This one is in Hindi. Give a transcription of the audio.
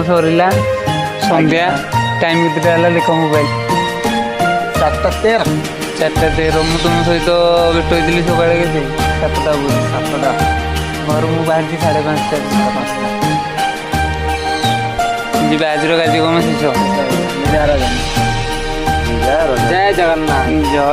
सरला संध्या टाइम केतेटा देख मोबाइल 4:13 4:13 मुझे तुम सहित भेट होती सकाल के 7टा घर मुझे बाहर 5:30 जी आज कार्यक्रम शेष जय जगन्नाथ। जय